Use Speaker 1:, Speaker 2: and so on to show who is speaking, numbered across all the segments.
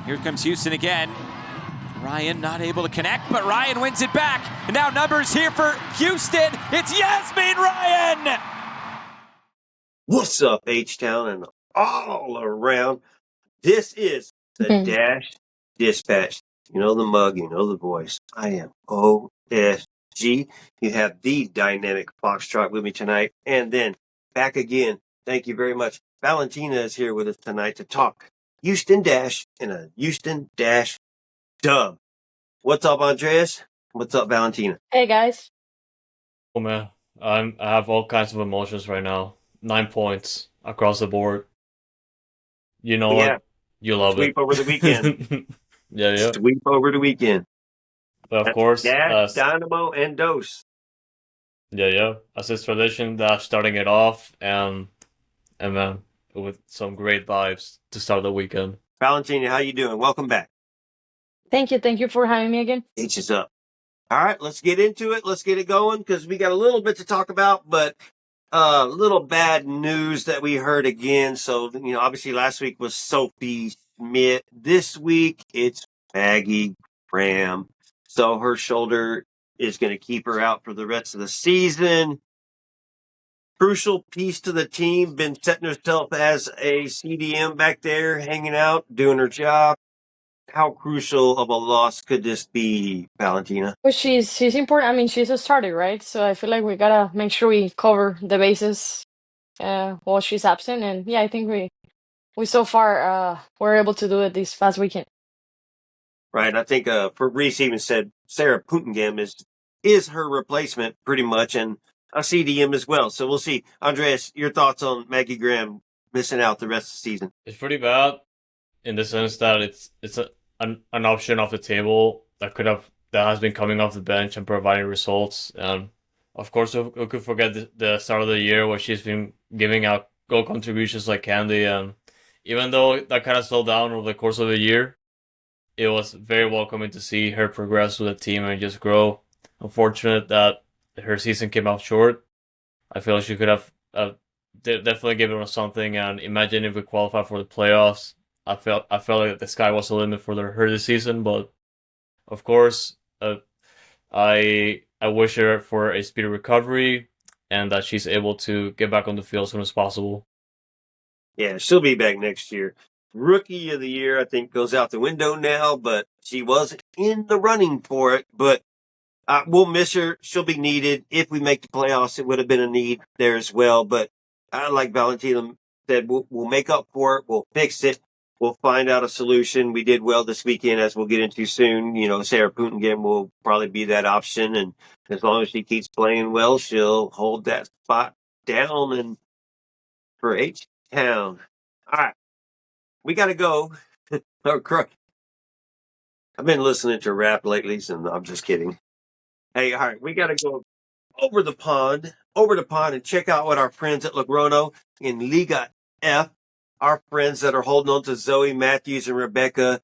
Speaker 1: Here comes Houston again. Ryan not able to connect, but Ryan wins it back. And now numbers here for Houston. It's Yazmeen Ryan!
Speaker 2: What's up, H-Town and all around? This is the Dash Dispatch. You know the mug, you know the voice. I am OSG. You have the dynamic Foxtrot with me tonight. And then back again. Thank you very much. Valentina is here with us tonight to talk Houston Dash and a Houston Dash dub. What's up, Andres? What's up, Valentina?
Speaker 3: Hey, guys.
Speaker 4: Oh, man. I have all kinds of emotions right now. 9 points across the board. You know what? You love
Speaker 2: Sweep
Speaker 4: it.
Speaker 2: over the weekend.
Speaker 4: Yeah.
Speaker 2: Sweep over the weekend.
Speaker 4: But of course,
Speaker 2: Dash, Dynamo, and Dose.
Speaker 4: Yeah. As is tradition, Dash starting it off, and man, with some great vibes to start the weekend.
Speaker 2: Valentina, how you doing? Welcome back.
Speaker 3: Thank you for having me again.
Speaker 2: H is up. All right, let's get into it. Let's get it going because we got a little bit to talk about, but little bad news that we heard again. So, obviously last week was Sophie Schmidt. This week it's Maggie Graham. So her shoulder is going to keep her out for the rest of the season. Crucial piece to the team, been setting herself as a CDM back there, hanging out, doing her job. How crucial of a loss could this be, Valentina?
Speaker 3: Well, she's important. I mean, she's a starter, right? So I feel like we gotta make sure we cover the bases while she's absent. And yeah, I think we so far were able to do it this past weekend.
Speaker 2: Right. I think Fabrice even said Sarah Puttengam is her replacement pretty much, and a CDM as well. So we'll see. Andres, your thoughts on Maggie Graham missing out the rest of the season?
Speaker 4: It's pretty bad in the sense that it's an option off the table that has been coming off the bench and providing results. And of course, we could forget the start of the year where she's been giving out goal contributions like candy. And even though that kind of slowed down over the course of the year, it was very welcoming to see her progress with the team and just grow. Unfortunate that her season came out short. I feel like she could have definitely given us something. And imagine if we qualify for the playoffs. I felt like the sky was the limit for her this season, but of course, I wish her for a speedy recovery and that she's able to get back on the field as soon as possible.
Speaker 2: Yeah, she'll be back next year. Rookie of the year, I think, goes out the window now, but she was in the running for it. But we'll miss her. She'll be needed. If we make the playoffs, it would have been a need there as well. But like Valentina said, we'll make up for it. We'll fix it. We'll find out a solution. We did well this weekend, as we'll get into soon. Sarah Puttengam will probably be that option. And as long as she keeps playing well, she'll hold that spot down and for H-Town. All right. We got to go. I've been listening to rap lately, so I'm just kidding. Hey, all right. We got to go over the pond and check out what our friends at Logroño in Liga F, our friends that are holding on to Zoe Matthews and Rebeca.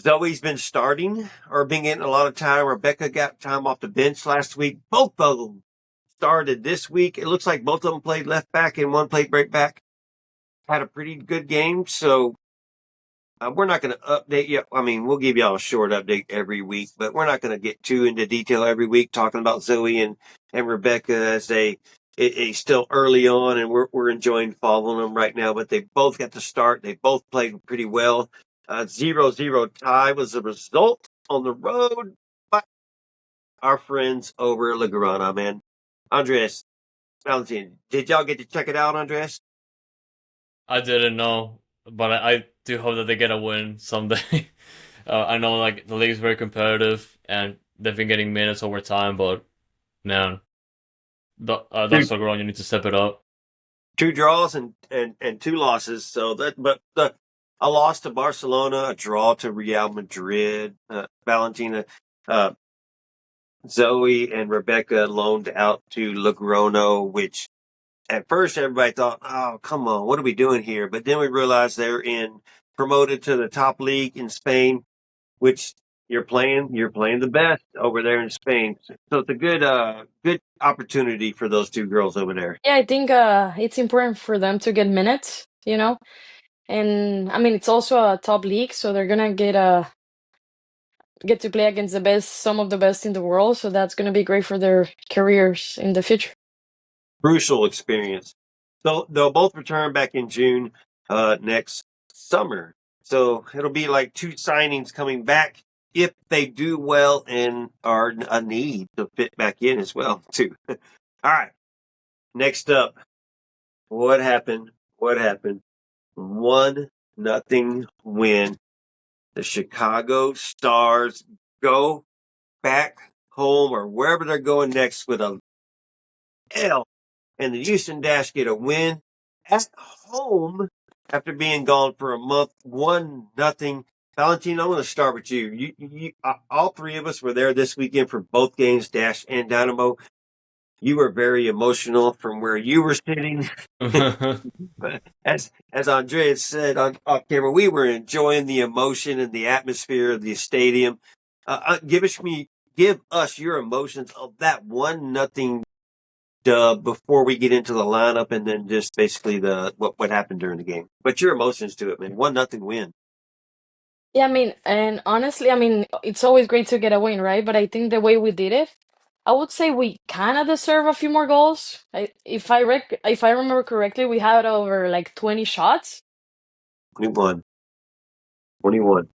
Speaker 2: Zoe's been starting or been getting a lot of time. Rebeca got time off the bench last week. Both of them started this week. It looks like both of them played left back and one played right back. Had a pretty good game. So we're not going to update you. I mean, we'll give y'all a short update every week, but we're not going to get too into detail every week talking about Zoe and Rebeca as it's still early on, and we're enjoying following them right now. But they both got to start. They both played pretty well. 0-0 tie was the result on the road by our friends over at Logroño, man. Andres, Valentina, did y'all get to check it out, Andres?
Speaker 4: I didn't know, but I do hope that they get a win someday. I know like the league is very competitive and they've been getting minutes over time, but man, Dux Logroño need to step it up.
Speaker 2: 2 draws and 2 losses. So a loss to Barcelona, a draw to Real Madrid. Valentina, Zoe and Rebeca loaned out to Logroño, which at first everybody thought, oh, come on, what are we doing here? But then we realized they're promoted to the top league in Spain, which you're playing the best over there in Spain. So it's a good opportunity for those 2 girls over there.
Speaker 3: Yeah, I think it's important for them to get minutes, And I mean, it's also a top league, so they're gonna get to play against some of the best in the world. So that's gonna be great for their careers in the future.
Speaker 2: Crucial experience. So they'll both return back in June next summer. So it'll be like 2 signings coming back if they do well and are a need to fit back in as well too. All right. Next up, what happened? 1-0 win. The Chicago Stars go back home or wherever they're going next with a L, and the Houston Dash get a win at home after being gone for a month. 1-0. Valentina, I'm going to start with you. All three of us were there this weekend for both games, Dash and Dynamo. You were very emotional from where you were sitting. As Andres said off camera, we were enjoying the emotion and the atmosphere of the stadium. Give us your emotions of that 1-0 dub before we get into the lineup, and then just basically what happened during the game. But your emotions to it, man. 1-0 win.
Speaker 3: Yeah, I mean, and honestly, I mean, it's always great to get a win, right? But I think the way we did it, I would say we kind of deserve a few more goals. If I remember correctly, we had over like 20 shots.
Speaker 2: 21.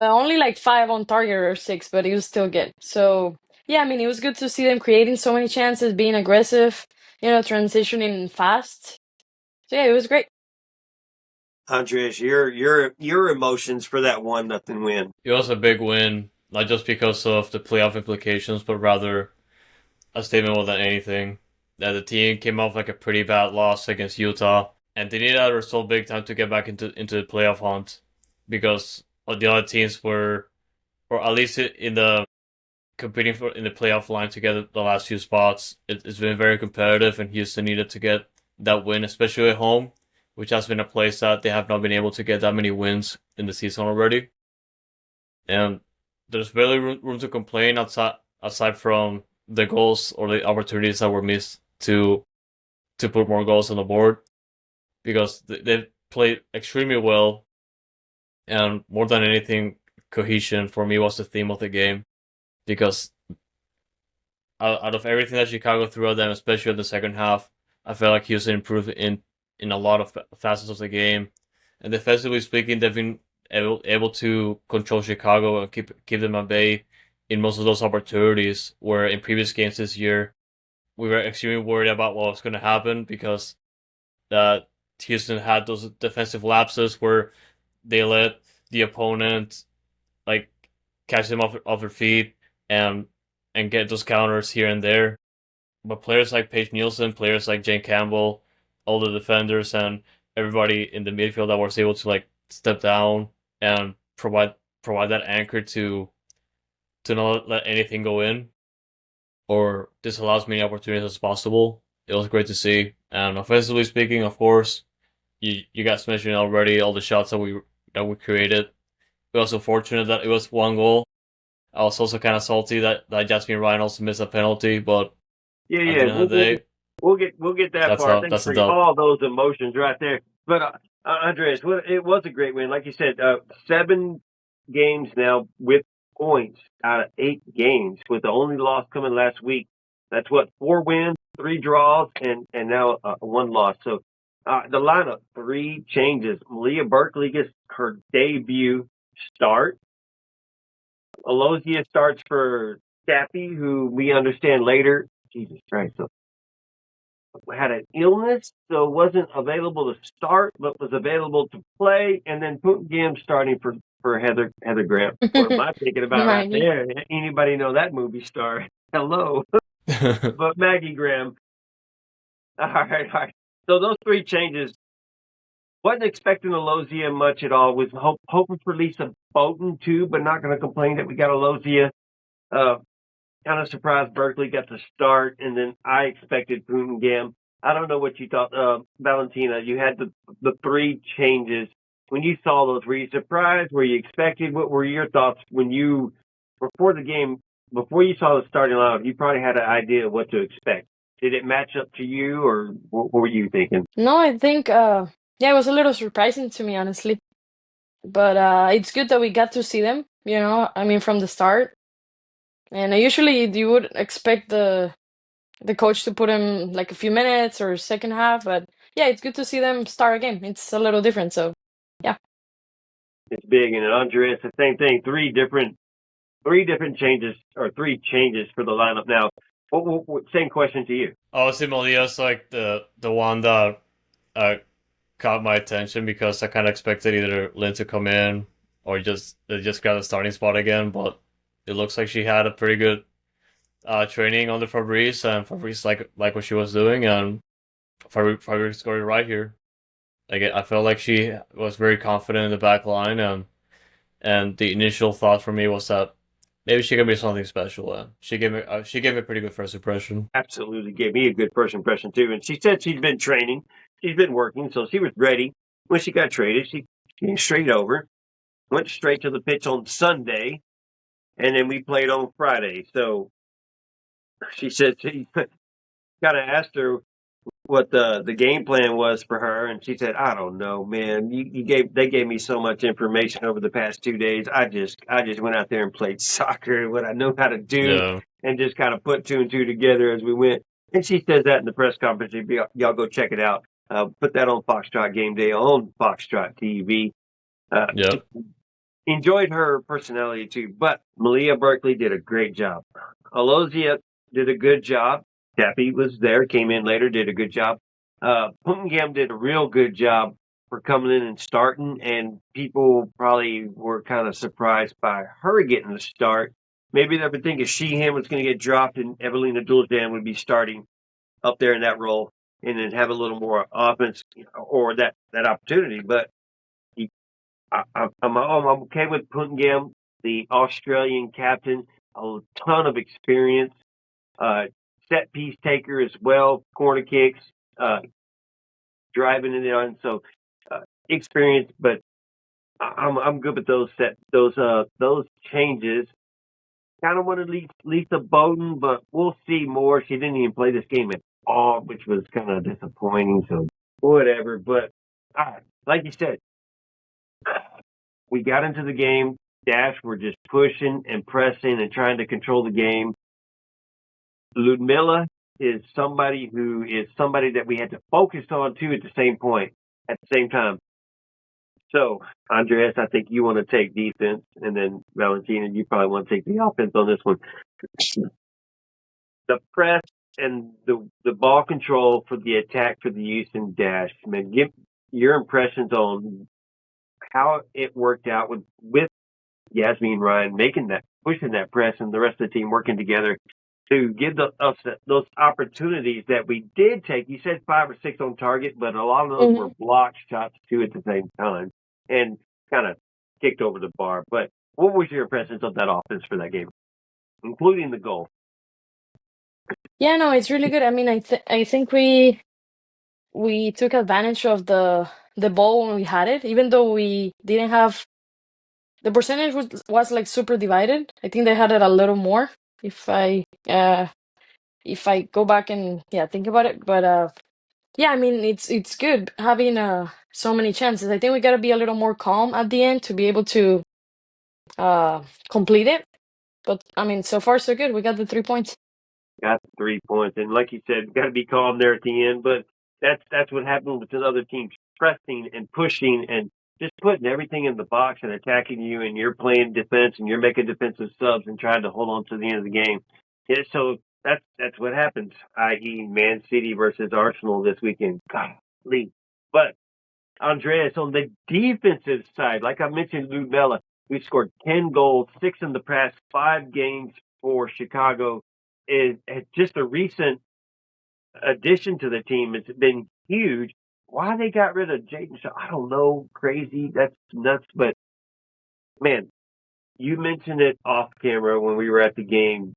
Speaker 3: Only like 5 on target or 6, but it was still good. So yeah, I mean, it was good to see them creating so many chances, being aggressive, transitioning fast. So yeah, it was great.
Speaker 2: Andres, your emotions for that 1-0 win.
Speaker 4: It was a big win, not just because of the playoff implications, but rather a statement more than anything. That the team came off like a pretty bad loss against Utah, and they needed a result big time to get back into the playoff hunt, because the other teams were, or at least in the competing in the playoff line to get the last few spots. It's been very competitive, and Houston needed to get that win, especially at home, which has been a place that they have not been able to get that many wins in the season already. And there's barely room to complain aside from the goals or the opportunities that were missed to put more goals on the board, because they played extremely well, and more than anything, cohesion for me was the theme of the game, because out of everything that Chicago threw at them, especially in the second half, I felt like Houston improved in a lot of facets of the game, and defensively speaking, they've been able to control Chicago and keep them at bay in most of those opportunities, where in previous games this year, we were extremely worried about what was going to happen, because Houston had those defensive lapses where they let the opponent like catch them off their feet and get those counters here and there. But players like Paige Nielsen, players like Jane Campbell, all the defenders and everybody in the midfield that was able to like step down and provide that anchor to not let anything go in or disallow as many opportunities as possible. It was great to see. And offensively speaking, of course, you guys mentioned already all the shots that we created. We're also fortunate that it was 1 goal. I was also kind of salty that Yazmeen Ryan also missed a penalty, but
Speaker 2: Yeah.
Speaker 4: at the end of the day,
Speaker 2: We'll get that part. Thanks for all those emotions right there. But Andres, it was a great win. Like you said, 7 games now with points out of 8 games, with the only loss coming last week. That's 4 wins, 3 draws, and now 1 loss. So the lineup, 3 changes. Leah Berkeley gets her debut start. Alozia starts for Staffy, who we understand later, Jesus Christ, so had an illness, so wasn't available to start, but was available to play. And then Gim starting for Heather Graham. What am I thinking about right there? Anybody know that movie star? Hello. But Maggie Graham. All right. So those 3 changes. Wasn't expecting Alozia much at all. Was hoping for Lisa Bowden too, but not going to complain that we got Alozia. Kind of surprised Berkeley got to start, and then I expected Gam. I don't know what you thought, Valentina. You had the 3 changes. When you saw those, were you surprised? Were you expected? What were your thoughts when before the game, before you saw the starting lineup? You probably had an idea of what to expect. Did it match up to you, or what were you thinking?
Speaker 3: No, I think, yeah, it was a little surprising to me, honestly. but it's good that we got to see them. I mean, from the start. And usually you would expect the coach to put him like a few minutes or second half, but yeah, it's good to see them start a game. It's a little different, so yeah.
Speaker 2: It's big, and Andres, the same thing. Three different changes, or three changes for the lineup now. Same question to you.
Speaker 4: Obviously, Malia's like the one that caught my attention because I kind of expected either Lynn to come in or just got a starting spot again. But it looks like she had a pretty good training under Fabrice, and Fabrice like what she was doing, and Fabrice got it right here. Like I felt like she was very confident in the back line, and the initial thought for me was that maybe she could be something special. And she gave me a pretty good first impression.
Speaker 2: Absolutely gave me a good first impression too. And she said she's been training, she's been working, so she was ready when she got traded. She came straight over, went straight to the pitch on Sunday, and then we played on Friday. So she said she kind of asked her what the game plan was for her, and she said, "I don't know, man. They gave me so much information over the past 2 days. I just went out there and played soccer, what I know how to do,
Speaker 4: Yeah.
Speaker 2: and just kind of put two and two together as we went." And she says that in the press conference. Y'all go check it out. Put that on Foxtrot Game Day on Foxtrot TV.
Speaker 4: Yep.
Speaker 2: Enjoyed her personality too, but Malia Berkeley did a great job. Alozia did a good job. Tappy was there, came in later, did a good job. Puntingham did a real good job for coming in and starting, and people probably were kind of surprised by her getting the start. Maybe they were thinking Sheehan was going to get dropped and Evelina Duljan would be starting up there in that role and then have a little more offense, or that opportunity. But I'm okay with Puntingham, the Australian captain, a ton of experience. Set piece taker as well, corner kicks, driving it on. So experience, but I'm good with those changes. Kind of want to leave Lisa Bowden, but we'll see more. She didn't even play this game at all, which was kind of disappointing. So whatever. But like you said, we got into the game. Dash were just pushing and pressing and trying to control the game. Ludmilla is somebody that we had to focus on too at the same time. So, Andres, I think you want to take defense, and then Valentina, you probably want to take the offense on this one. The press and the ball control for the attack for the Houston Dash. Man, give your impressions on how it worked out with Yazmeen Ryan pushing that press, and the rest of the team working together to give us those opportunities that we did take. You said 5 or 6 on target, but a lot of those were blocked shots too at the same time and kind of kicked over the bar. But what was your impressions of that offense for that game, including the goal?
Speaker 3: Yeah, no, it's really good. I mean, I think we took advantage of the ball when we had it, even though we didn't have the percentage was like super divided. I think they had it a little more if I go back and think about it. But yeah, I mean, it's good having so many chances. I think we got to be a little more calm at the end to be able to complete it. But I mean, so far so good. We got the 3 points.
Speaker 2: Got 3 points, and like you said, got to be calm there at the end. But that's what happened with the other teams pressing and pushing and just putting everything in the box and attacking you, and you're playing defense and you're making defensive subs and trying to hold on to the end of the game. Yeah, so that's what happens, i.e. Man City versus Arsenal this weekend. Golly. But Andreas, on the defensive side, like I mentioned, Ludmilla, we scored 10 goals, 6 in the past 5 games for Chicago. Is just a recent addition to the team. It's been huge. Why they got rid of Jaden Shaw, I don't know. Crazy. That's nuts. But, man, you mentioned it off camera when we were at the game.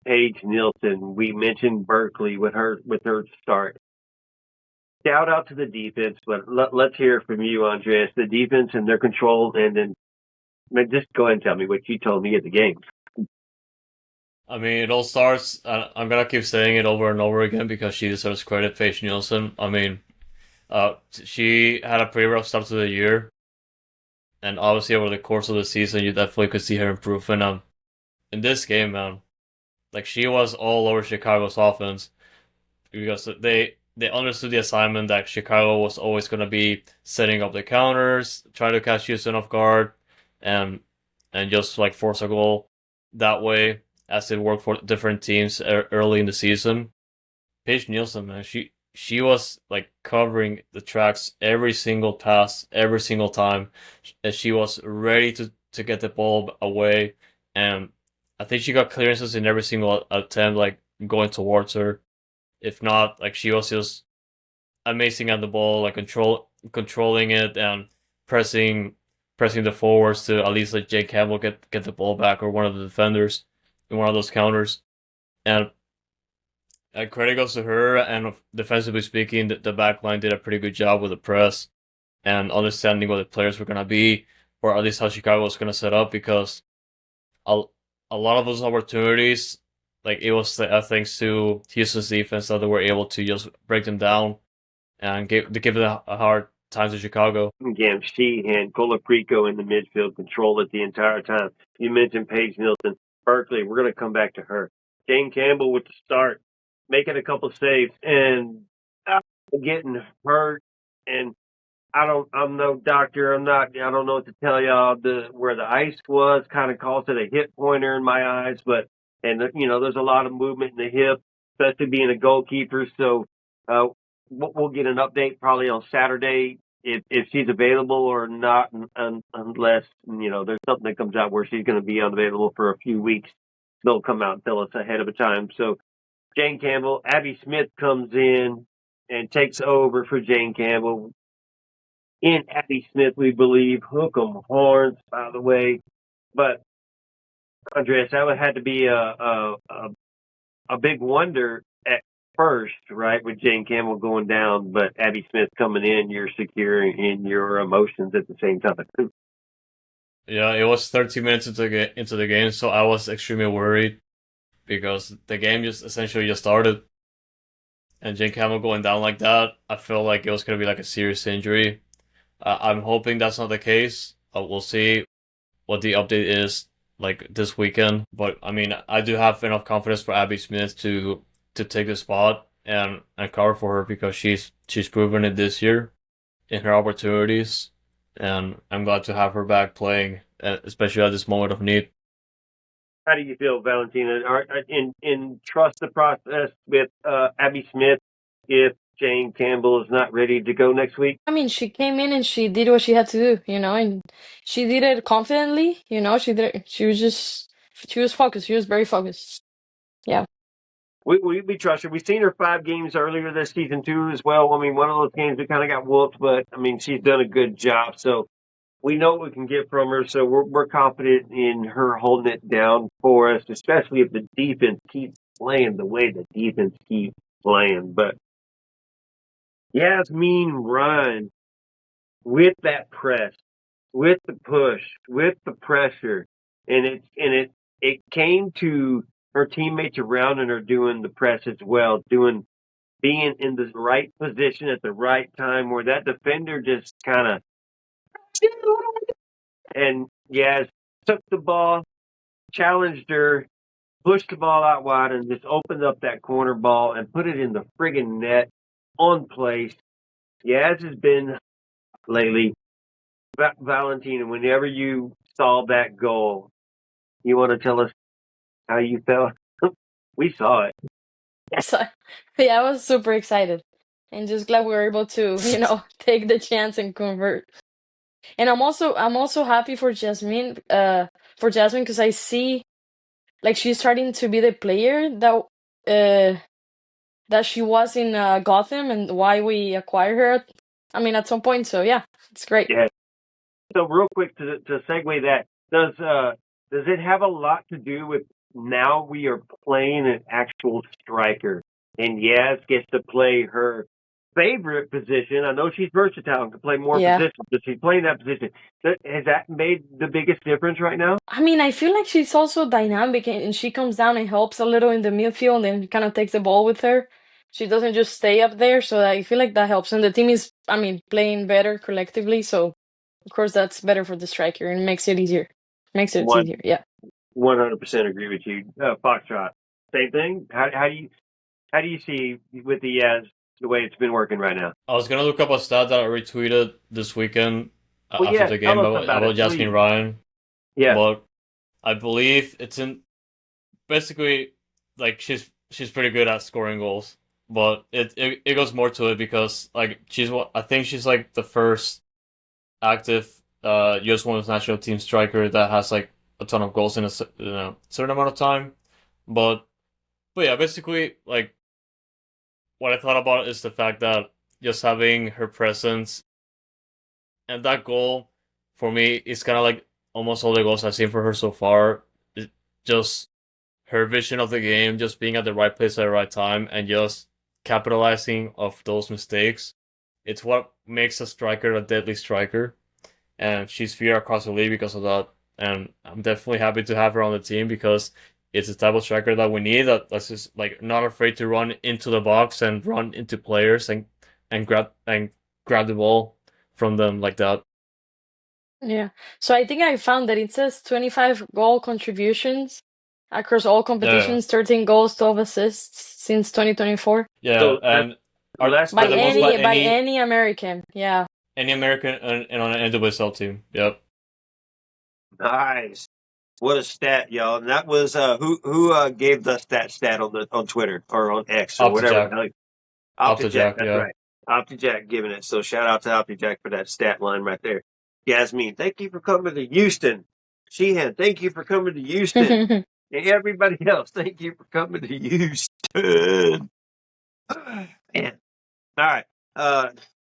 Speaker 2: Paige Nielsen, we mentioned Berkeley with her start. Shout out to the defense, but let's hear from you, Andreas. The defense and their control, and then just go ahead and tell me what you told me at the game.
Speaker 4: I mean, it all starts. I'm gonna keep saying it over and over again because she deserves credit. Paige Nielsen. I mean, she had a pretty rough start to the year, And obviously over the course of the season, you definitely could see her improving. In this game, man, like she was all over Chicago's offense because they understood the assignment that Chicago was always going to be setting up the counters, trying to catch Houston off guard, and just like force a goal that way, as it worked for different teams early in the season. Paige Nielsen, man, she was like covering the tracks every single pass, every single time, and she was ready to get the ball away. And I think she got clearances in every single attempt, like going towards her. If not, like she was just amazing at the ball, like controlling it and pressing pressing the forwards to at least let Jake Campbell get the ball back or one of the defenders in one of those counters. And credit goes to her, and defensively speaking, the back line did a pretty good job with the press and understanding what the players were going to be, or at least how Chicago was going to set up, because a lot of those opportunities, like it was thanks to Houston's defense that they were able to just break them down and give it a hard time to Chicago.
Speaker 2: Again, Sheehan, Colaprico in the midfield controlled it the entire time. You mentioned Paige Nielsen. Berkeley, we're going to come back to her. Jane Campbell with the start, making a couple saves and getting hurt. And I'm no doctor. I don't know what to tell y'all. Where the ice was kind of calls it a hip pointer in my eyes, there's a lot of movement in the hip, especially being a goalkeeper. So, we'll get an update probably on Saturday if she's available or not, unless, there's something that comes out where she's going to be unavailable for a few weeks. They'll come out and tell us ahead of a time. So Jane Campbell, Abby Smith comes in and takes over for Jane Campbell. In Abby Smith, we believe, hook 'em horns, by the way. But Andres, that would have to be a big wonder at first, right, with Jane Campbell going down, but Abby Smith coming in, you're secure in your emotions at the same time.
Speaker 4: Yeah, it was 13 minutes into the game, so I was extremely worried because the game just essentially just started. And Jane Campbell going down like that, I felt like it was going to be like a serious injury. I'm hoping that's not the case. We'll see what the update is like this weekend. But I mean, I do have enough confidence for Abby Smith to take the spot and cover for her, because she's proven it this year in her opportunities, and I'm glad to have her back playing, especially at this moment of need.
Speaker 2: How do you feel, Valentina? In trust the process with Abby Smith if Jane Campbell is not ready to go next week?
Speaker 3: I mean, she came in and she did what she had to do, and she did it confidently, she was focused. She was very focused. Yeah.
Speaker 2: We trust her. We've seen her 5 games earlier this season too, as well. I mean, one of those games we kind of got whooped, but I mean, she's done a good job. So we know what we can get from her. So we're confident in her holding it down for us, especially if the defense keeps playing the way the defense keeps playing. But Yazmeen Ryan, with that press, with the push, with the pressure, and it came to her teammates around and her doing the press as well, being in the right position at the right time, where that defender just kind of, and Yaz took the ball, challenged her, pushed the ball out wide, and just opened up that corner ball and put it in the friggin' net on place. Yaz has been lately. Valentina, whenever you saw that goal, you want to tell us how you felt? We saw it.
Speaker 3: So, yeah, I was super excited and just glad we were able to, take the chance and convert. And I'm also happy for Yazmeen, because I see like she's starting to be the player that she was in Gotham, and why we acquired her. I mean, at some point. So yeah, it's great.
Speaker 2: Yeah. So real quick to segue that, does it have a lot to do with now we are playing an actual striker, and Yaz gets to play her favorite position? I know she's versatile and can play more
Speaker 3: Yeah.
Speaker 2: positions, but she's playing that position. Has that made the biggest difference right now?
Speaker 3: I mean, I feel like she's also dynamic, and she comes down and helps a little in the midfield and kind of takes the ball with her. She doesn't just stay up there, so I feel like that helps. And the team is, I mean, playing better collectively, so of course, that's better for the striker and makes it easier.
Speaker 2: One-
Speaker 3: Easier. Yeah.
Speaker 2: 100% agree with you. Foxtrot, same thing. How do you see with the Yaz the way it's been working right now?
Speaker 4: I was gonna look up a stat that I retweeted this weekend
Speaker 2: Well,
Speaker 4: after
Speaker 2: yeah,
Speaker 4: the
Speaker 2: tell
Speaker 4: game
Speaker 2: us about it,
Speaker 4: Yazmeen
Speaker 2: please.
Speaker 4: Ryan,
Speaker 2: Yeah.
Speaker 4: but I believe it's in basically like she's pretty good at scoring goals, but it goes more to it because like I think she's like the first active U.S. Women's National Team striker that has like a ton of goals in a certain amount of time, but yeah, basically like what I thought about is the fact that just having her presence and that goal for me is kind of like almost all the goals I've seen for her so far. It just her vision of the game, just being at the right place at the right time, and just capitalizing of those mistakes. It's what makes a striker a deadly striker, and she's feared across the league because of that. And I'm definitely happy to have her on the team because it's the type of striker that we need. That's just like not afraid to run into the box and run into players and grab the ball from them like that.
Speaker 3: Yeah. So I think I found that it says 25 goal contributions across all competitions, 13 goals, 12 assists since 2024.
Speaker 4: Yeah,
Speaker 2: So
Speaker 4: and
Speaker 2: that's
Speaker 3: By
Speaker 4: the most by
Speaker 3: any American. Yeah.
Speaker 4: any American and on an NWSL team. Yep.
Speaker 2: nice. What a stat, y'all! And that was who gave us that stat on Twitter or on X or whatever.
Speaker 4: OptiJack,
Speaker 2: That's
Speaker 4: yeah.
Speaker 2: right. OptiJack giving it. So shout out to OptiJack for that stat line right there. Yazmeen, thank you for coming to Houston. Sheehan, thank you for coming to Houston. And everybody else, thank you for coming to Houston. Man. All right.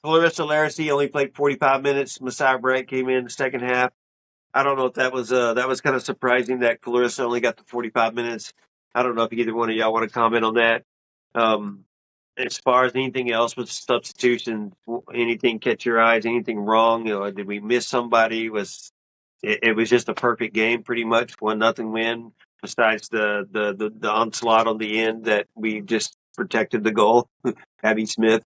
Speaker 2: Clarissa Larissy only played 45 minutes. Messiah Bright came in the second half. I don't know if that was kind of surprising that Clarissa only got the 45 minutes. I don't know if either one of y'all want to comment on that. As far as anything else with substitutions, anything catch your eyes? Anything wrong? Did we miss somebody? It was just a perfect game, pretty much 1-0 win. Besides the onslaught on the end that we just protected the goal, Abby Smith.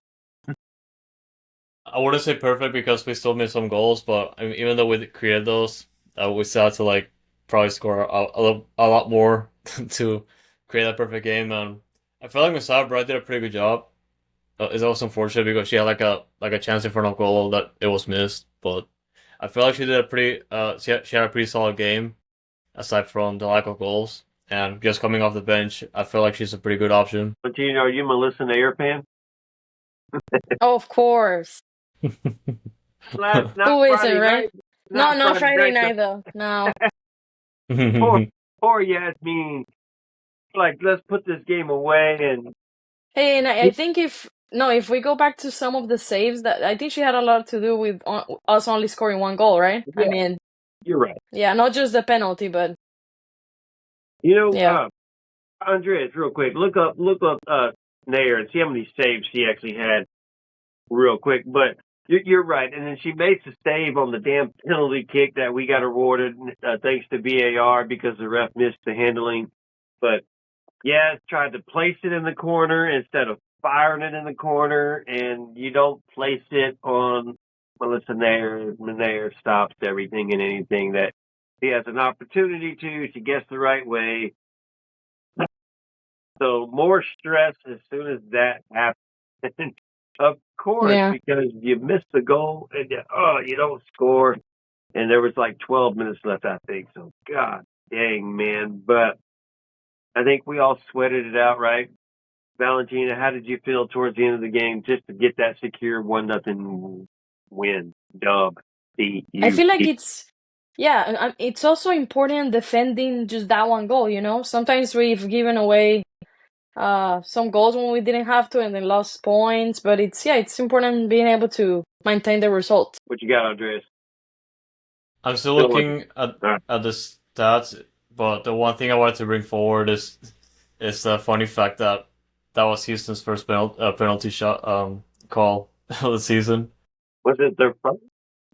Speaker 4: I wouldn't say perfect because we still missed some goals, but I mean, even though we created those, we still had to like probably score a lot more to create that perfect game. And I feel like Messiah Bright did a pretty good job. It's also unfortunate because she had like a chance in front of goal that it was missed, but I feel like she did a pretty she had a pretty solid game aside from the lack of goals. And just coming off the bench, I feel like she's a pretty good option.
Speaker 2: Valentina, are you a Melissa Nair fan?
Speaker 3: Oh, of course.
Speaker 2: Not
Speaker 3: Who isn't,
Speaker 2: Friday
Speaker 3: right?
Speaker 2: night.
Speaker 3: No, Friday night though. No.
Speaker 2: Poor Yazmeen. Like, let's put this game away and
Speaker 3: Hey, and I think if we go back to some of the saves, that I think she had a lot to do with us only scoring one goal, right? I
Speaker 2: Yeah.
Speaker 3: mean,
Speaker 2: you're right.
Speaker 3: yeah, not just the penalty, but
Speaker 2: Yeah. Andres, real quick, look up Nair and see how many saves she actually had real quick. But you're right. And then she made the save on the damn penalty kick that we got awarded thanks to VAR because the ref missed the handling. But yeah, tried to place it in the corner instead of firing it in the corner, and you don't place it on Melissa Nair. Nair stops everything and anything that he has an opportunity to. She gets the right way. So more stress as soon as that happens. Of course,
Speaker 3: yeah.
Speaker 2: because you miss the goal and you don't score. And there was like 12 minutes left, I think. So, God dang, man. But I think we all sweated it out, right? Valentina, how did you feel towards the end of the game just to get that secure 1-0 win, dub?
Speaker 3: I feel like it's also important defending just that one goal, you know? Sometimes we've given away some goals when we didn't have to and then lost points, but it's important being able to maintain the result.
Speaker 2: What you got, Andres?
Speaker 4: I'm still looking at the stats, but the one thing I wanted to bring forward is the funny fact that was Houston's first penalty shot call of the season.
Speaker 2: Was it their first?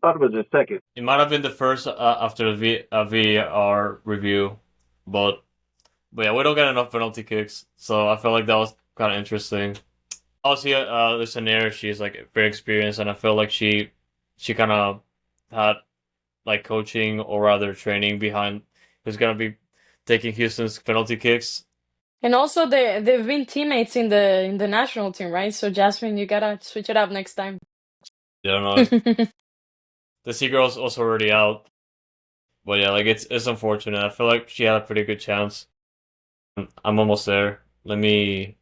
Speaker 2: I thought it was their second.
Speaker 4: It might have been the first after the VAR review, but yeah, we don't get enough penalty kicks, so I felt like that was kind of interesting. Obviously, Listener, she's like very experienced, and I feel like she kind of had like coaching or rather training behind who's gonna be taking Houston's penalty kicks.
Speaker 3: And also they've been teammates in the national team, right? So Yazmeen, you gotta switch it up next time.
Speaker 4: I don't know. The Seagirl's also already out. But yeah, like it's unfortunate. I feel like she had a pretty good chance. I'm almost there. I think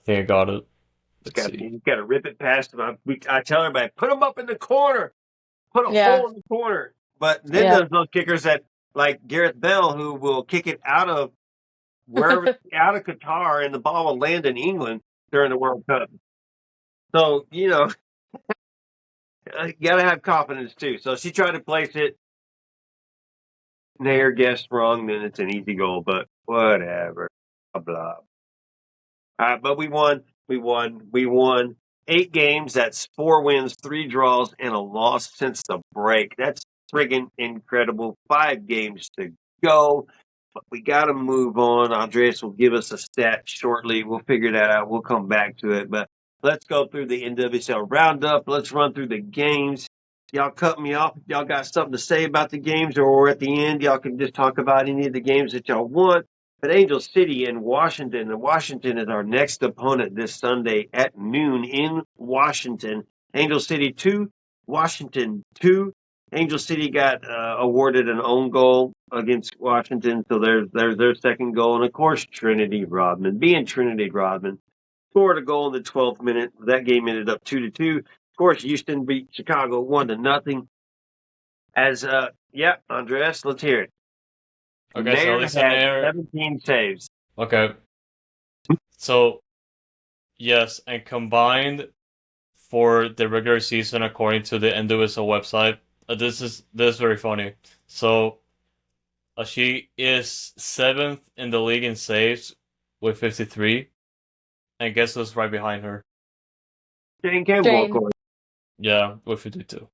Speaker 4: I got it. Let's see.
Speaker 2: You got to rip it past him. I tell everybody, put them up in the corner. Put a
Speaker 3: Yeah.
Speaker 2: hole in the corner. But then
Speaker 3: Yeah.
Speaker 2: there's those kickers that, like Gareth Bell, who will kick it out of wherever, out of Qatar, and the ball will land in England during the World Cup. So, you know, you got to have confidence too. So she tried to place it. Nair guessed wrong, then it's an easy goal, but whatever. Blah, blah. But we won. We won 8 games. That's 4 wins, 3 draws, and a loss since the break. That's friggin' incredible. 5 games to go. But we got to move on. Andres will give us a stat shortly. We'll figure that out. We'll come back to it. But let's go through the NWSL Roundup. Let's run through the games. Y'all cut me off. If y'all got something to say about the games, or at the end, y'all can just talk about any of the games that y'all want. But Angel City and Washington is our next opponent this Sunday at noon in Washington. Angel City 2, Washington 2. Angel City got awarded an own goal against Washington, so there's their second goal. And, of course, Trinity Rodman, being Trinity Rodman, scored a goal in the 12th minute. That game ended up 2-2. Of course, Houston beat Chicago 1-0. Andres, let's hear it.
Speaker 4: Okay, so Lisa Nair
Speaker 2: 17 saves.
Speaker 4: Okay. So yes, and combined for the regular season according to the NWSL website, this is very funny. So she is 7th in the league in saves with 53. And guess who's right behind her?
Speaker 2: Jane Campbell, of course.
Speaker 4: Yeah, with 52.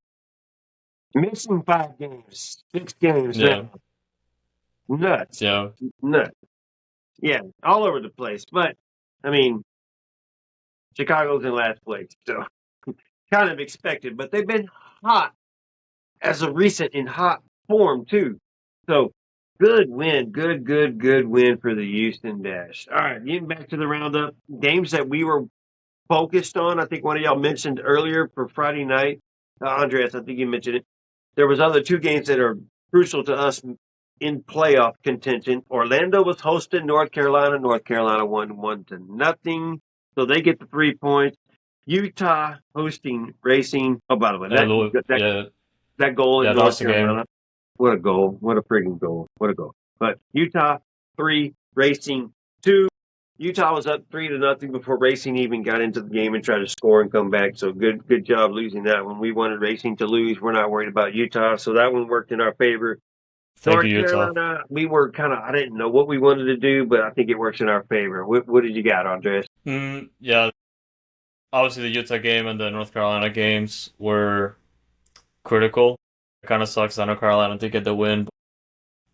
Speaker 2: Missing 5 games, 6 games.
Speaker 4: Yeah.
Speaker 2: Nuts.
Speaker 4: Yeah.
Speaker 2: Nuts. Yeah, all over the place. But, I mean, Chicago's in last place, so kind of expected. But they've been hot as of recent, in hot form, too. So, good win. Good win for the Houston Dash. All right, getting back to the roundup. Games that we were focused on. I think one of y'all mentioned earlier for Friday night. Andres, I think you mentioned it. There was other 2 games that are crucial to us in playoff contention. Orlando was hosting North Carolina. North Carolina won 1-0. So they get the 3 points. Utah hosting Racing. Oh, by the way, that goal in North Carolina. What a goal. What a friggin' goal. What a goal. But Utah 3, Racing 2. Utah was up 3-0 before Racing even got into the game and tried to score and come back. So good job losing that one. We wanted Racing to lose. We're not worried about Utah. So that one worked in our favor.
Speaker 4: Thank you, Utah.
Speaker 2: Carolina, we were I didn't know what we wanted to do, but I think it works in our favor. What did you got, Andres?
Speaker 4: Yeah. Obviously, the Utah game and the North Carolina games were critical. It kind of sucks that North Carolina did get the win.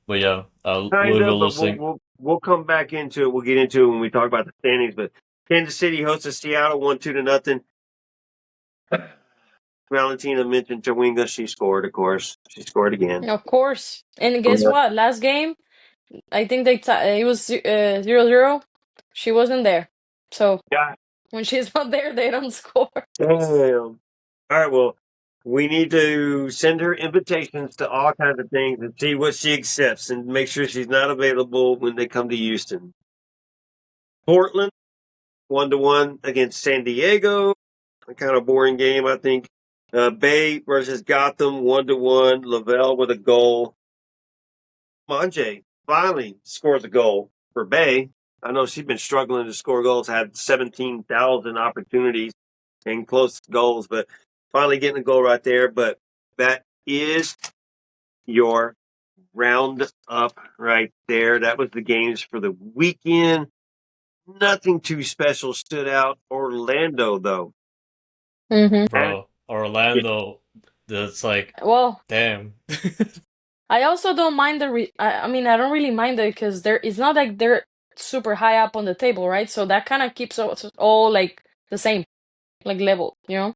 Speaker 4: But yeah, Louisville losing.
Speaker 2: We'll come back into it. We'll get into it when we talk about the standings. But Kansas City hosted Seattle 1-2. Valentina mentioned Chawinga. She scored, of course. She scored again.
Speaker 3: Of course. And guess what? Last game, I think it was 0-0. She wasn't there. So when she's not there, they don't score.
Speaker 2: Damn. All right, well, we need to send her invitations to all kinds of things and see what she accepts and make sure she's not available when they come to Houston. Portland, 1-1 against San Diego. A kind of boring game, I think. Bay versus Gotham, 1-1. Lavelle with a goal. Manje finally scores a goal for Bay. I know she's been struggling to score goals, had 17,000 opportunities and close goals, but finally getting a goal right there. But that is your round up right there. That was the games for the weekend. Nothing too special stood out. Orlando, though.
Speaker 3: Mm-hmm.
Speaker 4: Bro, Orlando, that's like,
Speaker 3: well,
Speaker 4: damn.
Speaker 3: I also don't mind I mean, I don't really mind it because it's not like they're super high up on the table, right? So that kind of keeps us all like the same, like level, you know?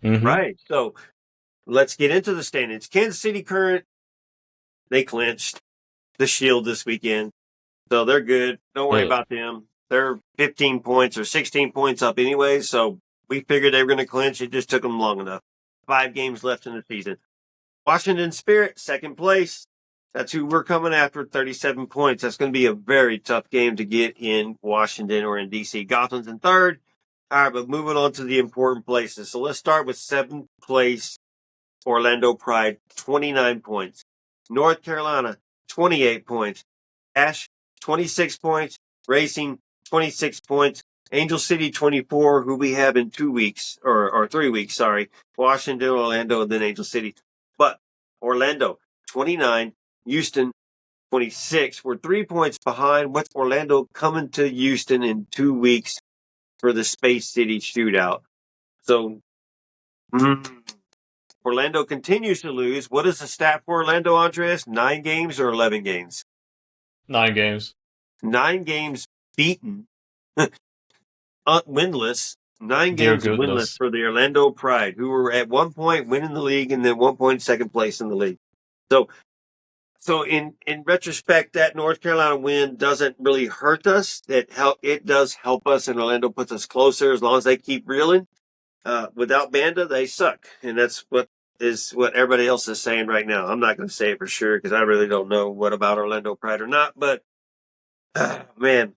Speaker 4: Mm-hmm.
Speaker 2: Right. So let's get into the standings. Kansas City Current, they clinched the Shield this weekend, so they're good. Don't worry about them. They're 15 points or 16 points up anyway, so we figured they were going to clinch. It just took them long enough. 5 games left in the season. Washington Spirit, second place. That's who we're coming after, 37 points. That's going to be a very tough game to get in Washington or in D.C. Gotham's in third. All right, but moving on to the important places. So let's start with 7th place, Orlando Pride, 29 points. North Carolina, 28 points. Ash, 26 points. Racing, 26 points. Angel City, 24, who we have in 2 weeks, or 3 weeks, sorry. Washington, Orlando, and then Angel City. But Orlando, 29. Houston, 26. We're 3 points behind with Orlando coming to Houston in 2 weeks for the Space City shootout. So, Orlando continues to lose. What is the stat for Orlando, Andres? 9 games or 11 games?
Speaker 4: 9 games.
Speaker 2: 9 games beaten. Winless. 9
Speaker 4: Dear
Speaker 2: games
Speaker 4: goodness.
Speaker 2: winless for the Orlando Pride, who were at one point winning the league and then 1 point second place in the league. So in retrospect, that North Carolina win doesn't really hurt us. It does help us, and Orlando puts us closer as long as they keep reeling. Without Banda, they suck, and that's what everybody else is saying right now. I'm not going to say it for sure because I really don't know what about Orlando Pride or not. But man,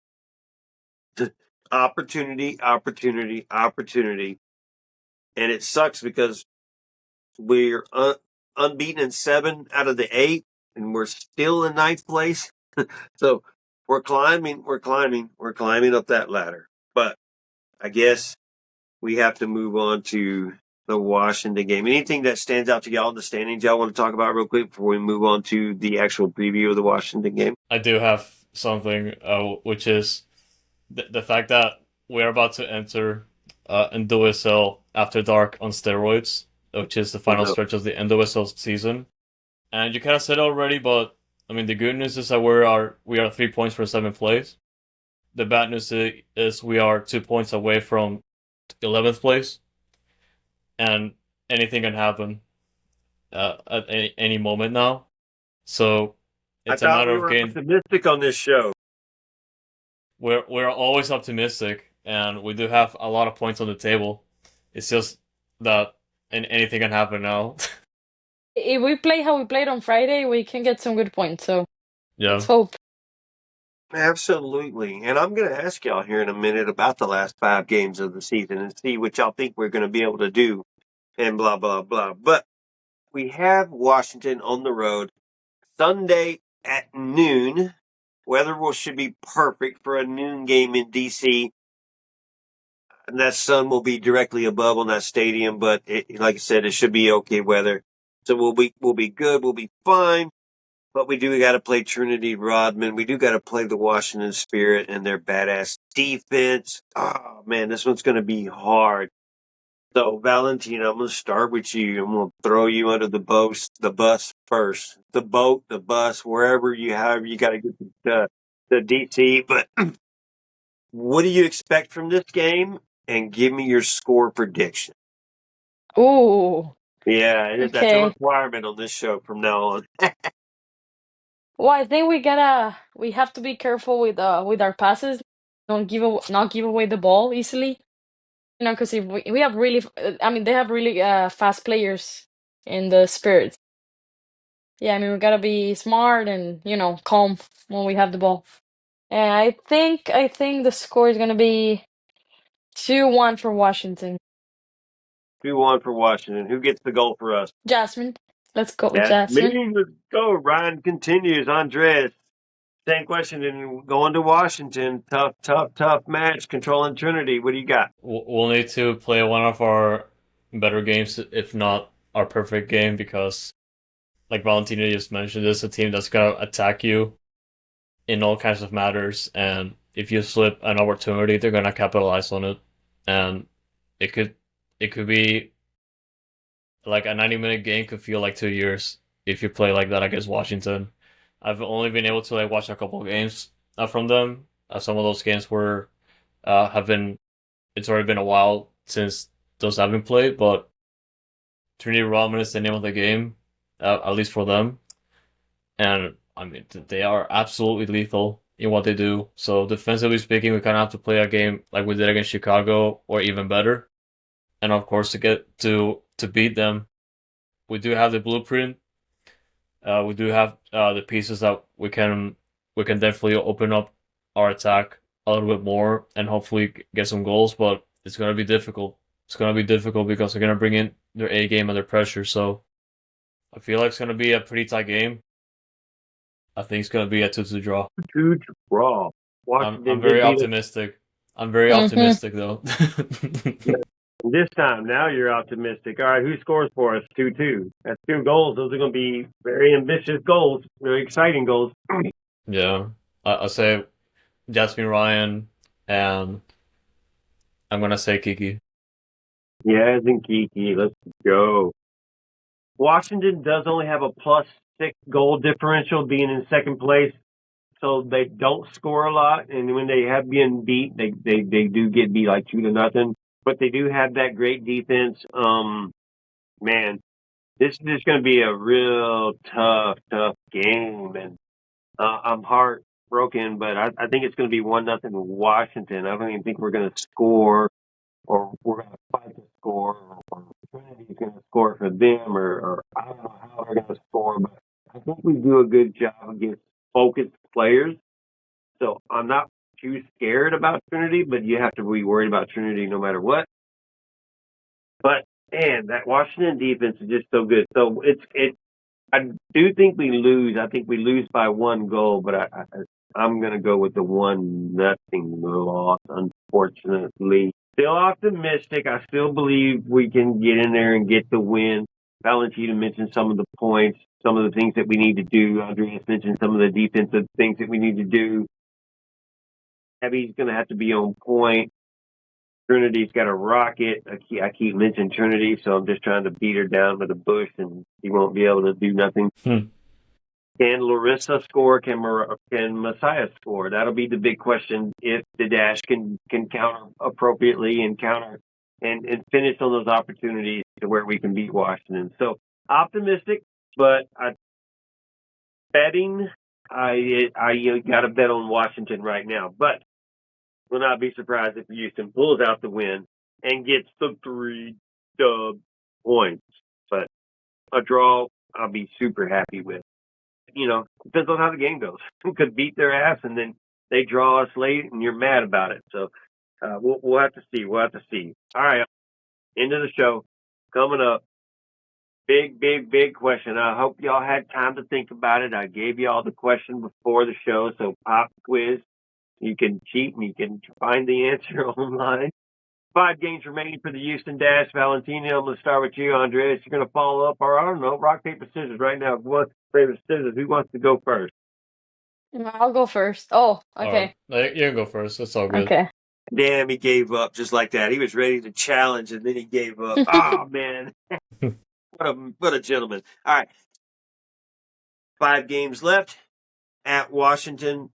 Speaker 2: opportunity, and it sucks because we're unbeaten in 7 out of the 8. And we're still in 9th place. So we're climbing up that ladder. But I guess we have to move on to the Washington game. Anything that stands out to y'all in the standings y'all want to talk about real quick before we move on to the actual preview of the Washington game?
Speaker 4: I do have something, which is the fact that we're about to enter NWSL After Dark on steroids, which is the final stretch of the NWSL season. And you kind of said it already, but I mean, the good news is that we are 3 points from 7th place. The bad news is we are 2 points away from 11th place, and anything can happen at any moment now. So it's a matter of game.
Speaker 2: Optimistic on this show.
Speaker 4: We're always optimistic, and we do have a lot of points on the table. It's just that anything can happen now.
Speaker 3: If we play how we played on Friday, we can get some good points. So
Speaker 4: Yeah.
Speaker 3: let's hope.
Speaker 2: Absolutely. And I'm going to ask y'all here in a minute about the last 5 games of the season and see what y'all think we're going to be able to do and blah, blah, blah. But we have Washington on the road Sunday at noon. Weather should be perfect for a noon game in D.C. And that sun will be directly above on that stadium. But like I said, it should be okay weather. So we'll be good. We'll be fine. But we do got to play Trinity Rodman. We do got to play the Washington Spirit and their badass defense. Oh, man, this one's going to be hard. So, Valentina, I'm going to start with you. I'm going to throw you under the bus first. The boat, the bus, however you got to get the DC. But what do you expect from this game? And give me your score prediction.
Speaker 3: Ooh.
Speaker 2: Yeah, that's a
Speaker 3: Okay.
Speaker 2: requirement on this show from now on.
Speaker 3: Well, I think we have to be careful with our passes. Not give away the ball easily. You know, because if we have really, I mean, they have really fast players in the Spirit. Yeah, I mean, we gotta be smart and calm when we have the ball. And I think the score is gonna be 2-1 for Washington.
Speaker 2: 2-1 for Washington. Who gets the goal for us?
Speaker 3: Jasmine, let's go with
Speaker 2: That's
Speaker 3: Jasmine.
Speaker 2: me. Let's go. Ryan continues. Andres, same question. And going to Washington, tough match. Controlling Trinity. What do you got?
Speaker 4: We'll need to play one of our better games, if not our perfect game, because, like Valentina just mentioned, this is a team that's gonna attack you in all kinds of matters, and if you slip an opportunity, they're gonna capitalize on it, and it could be like a 90-minute game could feel like 2 years if you play like that against Washington. I've only been able to watch a couple of games from them. Some of those games were it's already been a while since those have been played, but Trinity Rodman is the name of the game, at least for them. And I mean, they are absolutely lethal in what they do. So defensively speaking, we kind of have to play a game like we did against Chicago, or even better. And of course, to get to beat them, we do have the blueprint. We do have the pieces that we can definitely open up our attack a little bit more and hopefully get some goals. But it's gonna be difficult. It's gonna be difficult because they're gonna bring in their A game under pressure. So I feel like it's gonna be a pretty tight game. I think it's gonna be a 2-2 draw.
Speaker 2: 2 draw.
Speaker 4: I'm
Speaker 2: Washington
Speaker 4: very
Speaker 2: did beat us
Speaker 4: optimistic. I'm very
Speaker 3: Mhm.
Speaker 4: optimistic though.
Speaker 2: this time. Now you're optimistic. All right, who scores for us? 2-2. That's 2 goals. Those are going to be very ambitious goals, very exciting goals.
Speaker 4: Yeah, I say Yazmeen Ryan, and I'm gonna say Kiki.
Speaker 2: Yes, and Kiki. Let's go. Washington does only have a +6 goal differential, being in second place. So they don't score a lot, and when they have been beat, they do get beat like 2-0. But they do have that great defense. Man, this is just going to be a real tough game, and I'm heartbroken. But I think it's going to be 1-0 Washington. I don't even think we're going to score, or we're going to fight to score, or Trinity's going to score for them, or I don't know how they're going to score. But I think we do a good job against focused players. So I'm not too scared about Trinity, but you have to be worried about Trinity no matter what. But man, that Washington defense is just so good. So I do think we lose. I think we lose by 1 goal, but I'm gonna go with the 1-0 loss. Unfortunately, still optimistic. I still believe we can get in there and get the win. Valentina mentioned some of the points, some of the things that we need to do. Andres mentioned some of the defensive things that we need to do. Abby's going to have to be on point. Trinity's got a rocket. I keep mentioning Trinity, so I'm just trying to beat her down with a bush, and she won't be able to do nothing. Can Larissa score? Can Messiah score? That'll be the big question. If the Dash can counter appropriately and counter and finish on those opportunities to where we can beat Washington. So optimistic, but betting. I got to bet on Washington right now, but will not be surprised if Houston pulls out the win and gets the 3 points. But a draw, I'll be super happy with. Depends on how the game goes. We could beat their ass and then they draw us late and you're mad about it. So we'll have to see. We'll have to see. All right, end of the show. Coming up. Big question. I hope y'all had time to think about it. I gave y'all the question before the show, so pop quiz. You can cheat and you can find the answer online. 5 games remaining for the Houston Dash. Valentina, I'm going to start with you, Andres. You're going to follow up, or I don't know, rock, paper, scissors right now. Paper, scissors. Who wants to go first?
Speaker 3: I'll go first. Oh,
Speaker 4: All
Speaker 3: okay.
Speaker 4: right, you can go first. It's all good.
Speaker 3: Okay.
Speaker 2: Damn, he gave up just like that. He was ready to challenge, and then he gave up. Oh, man. What a gentleman. All right. 5 games left at Washington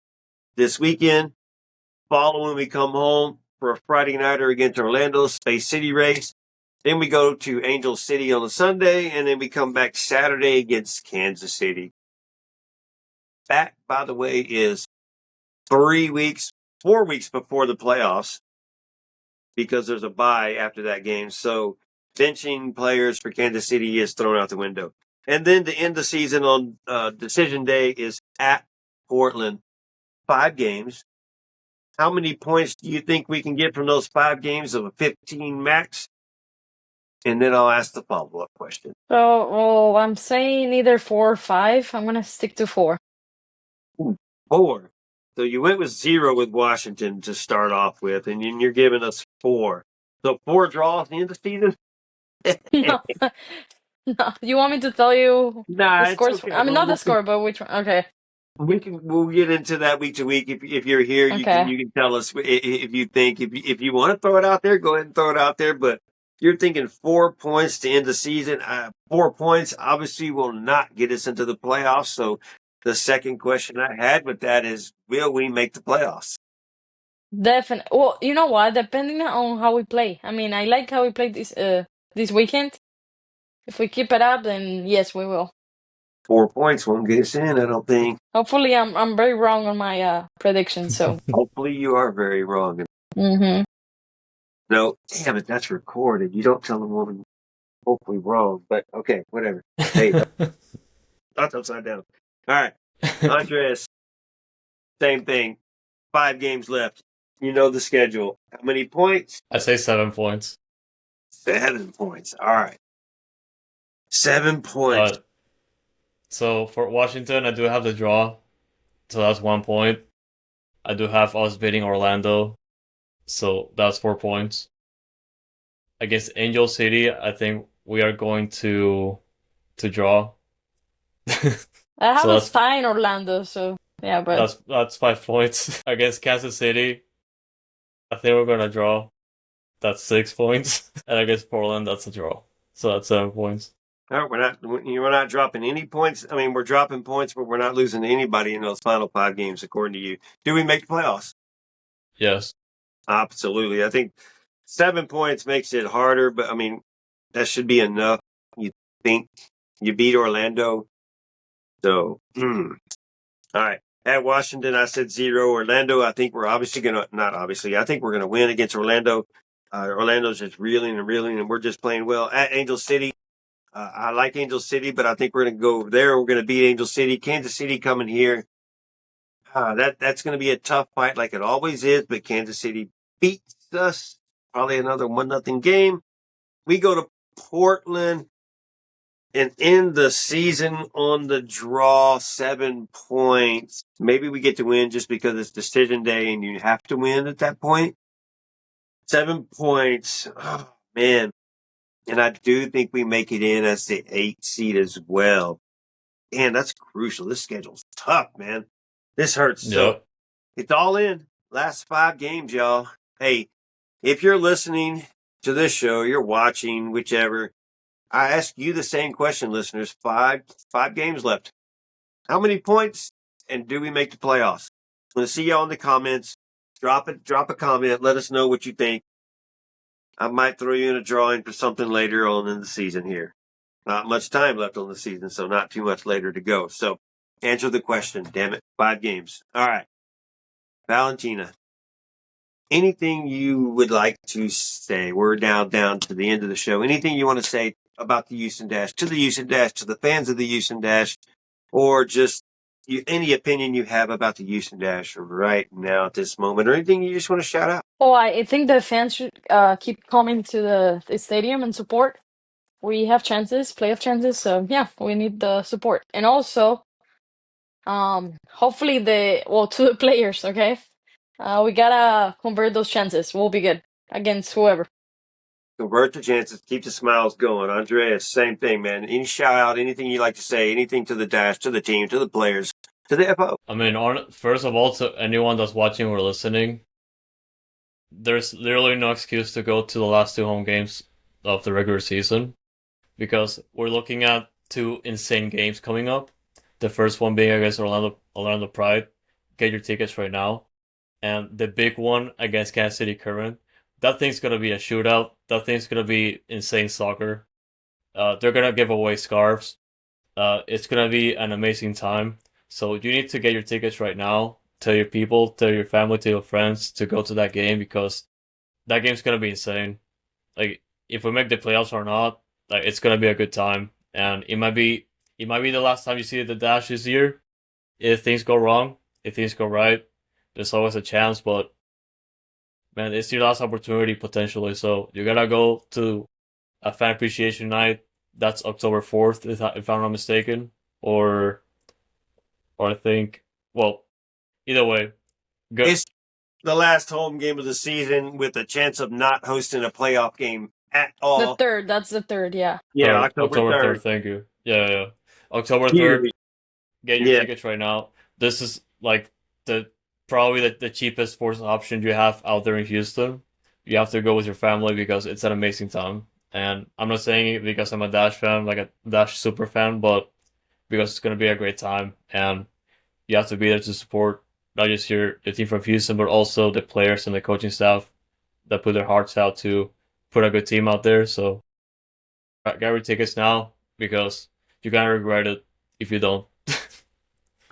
Speaker 2: this weekend. Following, we come home for a Friday nighter against Orlando, Space City race. Then we go to Angel City on a Sunday, and then we come back Saturday against Kansas City. That, by the way, is 4 weeks before the playoffs because there's a bye after that game. So benching players for Kansas City is thrown out the window. And then to end the season on decision day is at Portland. 5 games. How many points do you think we can get from those 5 games of a 15 max? And then I'll ask the follow-up question.
Speaker 3: So, I'm saying either 4 or 5. I'm gonna stick to 4.
Speaker 2: 4. So you went with 0 with Washington to start off with, and you're giving us 4. So 4 draws at the end of the season?
Speaker 3: No, no. You want me to tell you
Speaker 2: Nah,
Speaker 3: the
Speaker 2: it's
Speaker 3: scores?
Speaker 2: okay.
Speaker 3: I mean, not the score, but which one? Okay.
Speaker 2: We'll get into that week to week. If you're here, you
Speaker 3: Okay.
Speaker 2: can tell us if you think if you want to throw it out there, go ahead and throw it out there. But you're thinking 4 points to end the season. 4 points obviously will not get us into the playoffs. So the second question I had with that is, will we make the playoffs?
Speaker 3: Definitely. Well, you know what? Depending on how we play. I mean, I like how we played this weekend. if we keep it up, then yes, we will.
Speaker 2: 4 points won't get us in, I don't think.
Speaker 3: Hopefully, I'm very wrong on my predictions. So
Speaker 2: Hopefully you are very wrong.
Speaker 3: hmm
Speaker 2: No, damn it, that's recorded. You don't tell a woman hopefully wrong, but okay, whatever. Hey, that's upside down. All right, Andres, same thing. 5 games left. You know the schedule. How many points?
Speaker 4: I say 7 points.
Speaker 2: 7 points. All right. 7 points.
Speaker 4: So for Washington, I do have the draw. So that's 1 point. I do have us beating Orlando. So that's 4 points. Against Angel City, I think we are going to draw.
Speaker 3: I have
Speaker 4: So
Speaker 3: a
Speaker 4: that's-
Speaker 3: tie in Orlando. So yeah, but
Speaker 4: That's 5 points. Against Kansas City, I think we're gonna draw. That's 6 points. And against Portland, that's a draw. So that's 7 points.
Speaker 2: All right, we're not dropping any points. I mean, we're dropping points, but we're not losing to anybody in those final 5 games, according to you. Do we make the playoffs?
Speaker 4: Yes.
Speaker 2: Absolutely. I think 7 points makes it harder, but I mean, that should be enough. You think you beat Orlando. So, all right. At Washington, I said 0. Orlando, I think we're obviously not obviously, I think we're going to win against Orlando. Orlando's just reeling, and we're just playing well. At Angel City, I like Angel City, but I think we're going to go over there. We're going to beat Angel City. Kansas City coming here. That's going to be a tough fight like it always is, but Kansas City beats us. Probably another 1-0 game. We go to Portland and end the season on the draw, 7 points. Maybe we get to win just because it's decision day and you have to win at that point. 7 points. Oh, man. And I do think we make it in as the 8 seed as well. Man, that's crucial. This schedule's tough, man. This hurts.
Speaker 4: Yep.
Speaker 2: So it's all in. Last 5 games, y'all. Hey, if you're listening to this show, you're watching, whichever, I ask you the same question, listeners. 5 games left. How many points? And do we make the playoffs? I'm going to see y'all in the comments. Drop a comment. Let us know what you think. I might throw you in a drawing for something later on in the season here. Not much time left on the season, so not too much later to go. So answer the question, damn it. 5 games. All right. Valentina, anything you would like to say? We're down to the end of the show. Anything you want to say about the Houston Dash, to the Houston Dash, to the fans of the Houston Dash, or just any opinion you have about the Houston Dash right now at this moment, or anything you just want to shout out?
Speaker 3: oh, I think the fans should keep coming to the stadium and support. We have chances, playoff chances. So yeah, we need the support, and also hopefully to the players. Okay, we gotta convert those chances. We'll be good against whoever.
Speaker 2: Convert the chances, keep the smiles going. Andreas, same thing, man. Any shout out, anything you like to say, anything to the Dash, to the team, to the players, to the FO?
Speaker 4: I mean, first of all, to anyone that's watching or listening, there's literally no excuse to go to the last 2 home games of the regular season because we're looking at 2 insane games coming up. The first one being against Orlando Pride. Get your tickets right now. And the big one against Kansas City Current. That thing's going to be a shootout. That thing's going to be insane soccer. They're going to give away scarves. It's going to be an amazing time. So you need to get your tickets right now. Tell your people, tell your family, tell your friends to go to that game because that game's going to be insane. Like, if we make the playoffs or not, like, it's going to be a good time. And it might be the last time you see the Dash this year. If things go wrong, if things go right, there's always a chance, but man, it's your last opportunity potentially. So you gotta go to a fan appreciation night. That's October 4th, if I'm not mistaken, or I think. Well, either way, go.
Speaker 2: It's the last home game of the season with a chance of not hosting a playoff game at all.
Speaker 3: That's the third, yeah.
Speaker 2: Yeah,
Speaker 4: October 3rd. Thank you. Yeah. October 3rd. Get your tickets right now. This is like probably the cheapest sports option you have out there in Houston. You have to go with your family because it's an amazing time. And I'm not saying it because I'm a Dash fan, like a Dash super fan, but because it's going to be a great time. And you have to be there to support not just your team from Houston, but also the players and the coaching staff that put their hearts out to put a good team out there. So Get your tickets now because you're gonna regret it if you don't.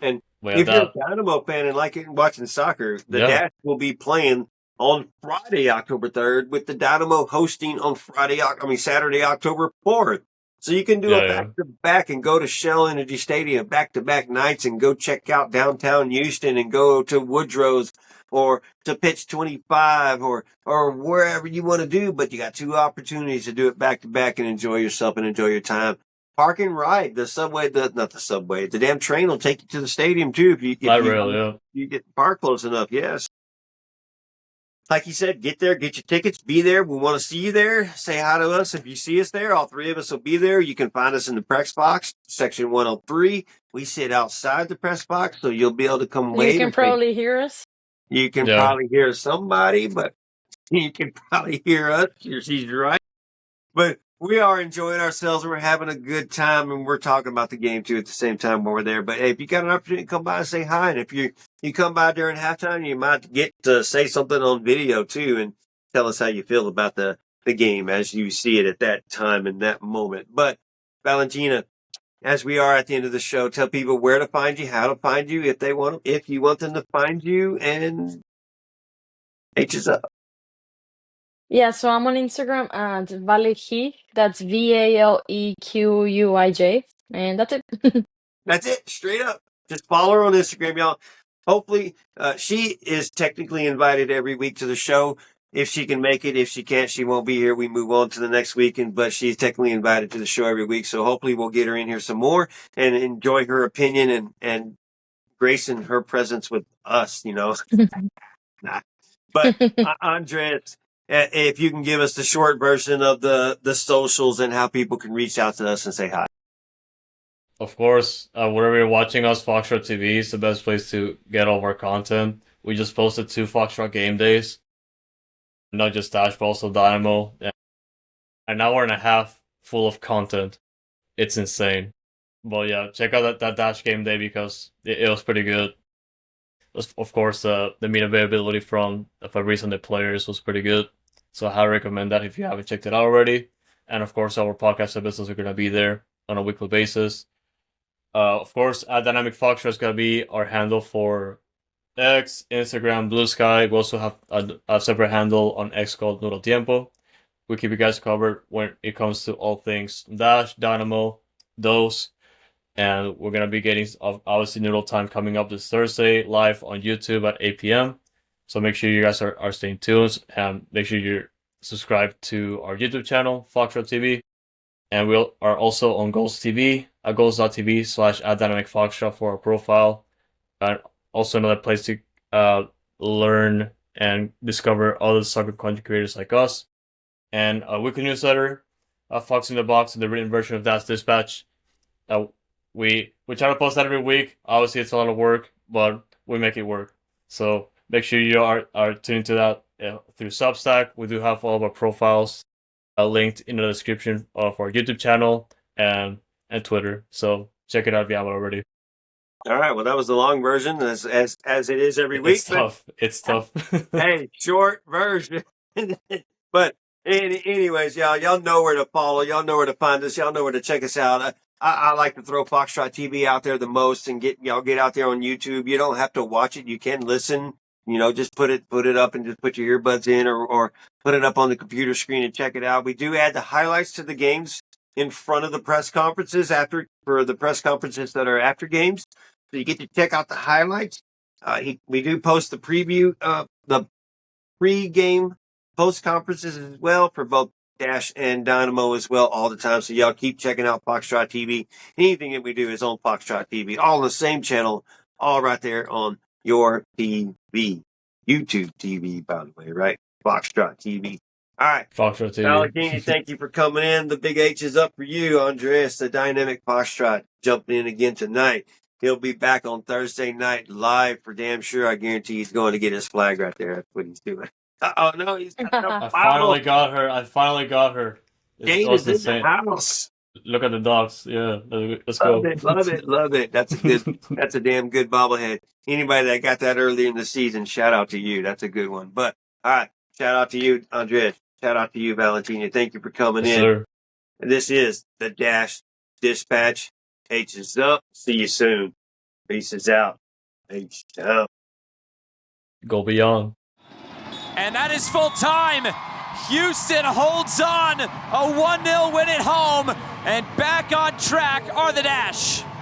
Speaker 2: And
Speaker 4: Well,
Speaker 2: if you're a
Speaker 4: that
Speaker 2: Dynamo fan and like it watching soccer, the
Speaker 4: yeah,
Speaker 2: Dash will be playing on Friday, October 3rd, with the Dynamo hosting on Saturday, October 4th. So you can do a
Speaker 4: yeah.
Speaker 2: back to back and go to Shell Energy Stadium back to back nights and go check out downtown Houston and go to Woodrow's or to Pitch 25 or wherever you want to do. But you got two opportunities to do it back to back and enjoy yourself and enjoy your time. Park and ride. The damn train will take you to the stadium too
Speaker 4: Light rail, yeah.
Speaker 2: you get the park close enough. Yes. Like you said, get there, get your tickets, be there. We want to see you there. Say hi to us. If you see us there, all three of us will be there. You can find us in the press box, section 103. We sit outside the press box, so you'll be able to come
Speaker 3: You
Speaker 2: wave.
Speaker 3: can probably hear us.
Speaker 2: You can
Speaker 4: Yeah.
Speaker 2: probably hear somebody, but you can probably hear us. She's right. But we are enjoying ourselves and we're having a good time and we're talking about the game too at the same time while we're there. But hey, if you got an opportunity to come by and say hi, and if you come by during halftime, you might get to say something on video too and tell us how you feel about the game as you see it at that time and that moment. But Valentina, as we are at the end of the show, tell people where to find you, how to find you, if you want them to find you, and H's up.
Speaker 3: Yeah, so I'm on Instagram at Valequij. That's VALEQUIJ. And that's it.
Speaker 2: That's it, straight up. Just follow her on Instagram, y'all. Hopefully, she is technically invited every week to the show. If she can make it, if she can't, she won't be here. We move on to the next weekend, but she's technically invited to the show every week. So hopefully we'll get her in here some more and enjoy her opinion and gracing her presence with us, Nah. But Andres, if you can give us the short version of the socials and how people can reach out to us and say hi.
Speaker 4: Of course, wherever you're watching us, Foxtrot TV is the best place to get all of our content. We just posted 2 Foxtrot game days. Not just Dash, but also Dynamo. An hour and a half full of content. It's insane. But yeah, check out that Dash game day because it was pretty good. Of course, the meat availability from Fabrice and the players was pretty good. So I highly recommend that if you haven't checked it out already. And of course, our podcast episodes are going to be there on a weekly basis. Of course, at Dynamic Foxtrot is going to be our handle for X, Instagram, Blue Sky. We also have a separate handle on X called Noodle Tiempo. We keep you guys covered when it comes to all things Dash, Dynamo, those. And we're going to be getting, obviously, Noodle Time coming up this Thursday live on YouTube at 8 p.m. So make sure you guys are staying tuned and make sure you're subscribed to our YouTube channel, Foxtrot TV. And we are also on Goals TV at goals.tv/@dynamicfoxtrot for our profile. And also another place to learn and discover other soccer content creators like us. And a weekly newsletter, Fox in the Box, and the written version of That's Dispatch. We try to post that every week. Obviously, it's a lot of work, but we make it work. So make sure you are tuned to that through Substack. We do have all of our profiles linked in the description of our YouTube channel and Twitter. So check it out if you haven't already.
Speaker 2: All right. Well, that was the long version, as it is every week.
Speaker 4: It's tough.
Speaker 2: Hey, short version. But anyways, y'all know where to follow. Y'all know where to find us. Y'all know where to check us out. I like to throw Foxtrot TV out there the most and get out there on YouTube. You don't have to watch it. You can listen. Just put it up and just put your earbuds in or put it up on the computer screen and check it out. We do add the highlights to the games in front of the press conferences for the press conferences that are after games. So you get to check out the highlights. We do post the preview, the pre-game post conferences as well for both Dash and Dynamo as well all the time. So y'all keep checking out Foxtrot TV. Anything that we do is on Foxtrot TV, all on the same channel, all right there on your TV. YouTube TV, by the way, right? Foxtrot TV. All right.
Speaker 4: Foxtrot TV.
Speaker 2: Valentina, thank you for coming in. The big H is up for you, Andres, the dynamic Foxtrot, jumping in again tonight. He'll be back on Thursday night live for damn sure. I guarantee he's going to get his flag right there. That's what he's doing. Oh no, he's got the
Speaker 4: I finally got her.
Speaker 2: Jane is in the house.
Speaker 4: Look at the dogs. Yeah, let's go.
Speaker 2: Love it. That's a damn good bobblehead. Anybody that got that early in the season, shout out to you. That's a good one. But all right, shout out to you, Andres. Shout out to you, Valentina. Thank you for coming in.
Speaker 4: Sir.
Speaker 2: This is the Dash Dispatch. H is up. See you soon. Peace out. H out.
Speaker 4: Go beyond.
Speaker 1: And that is full time. Houston holds on. A 1-0 win at home. And back on track are the Dash.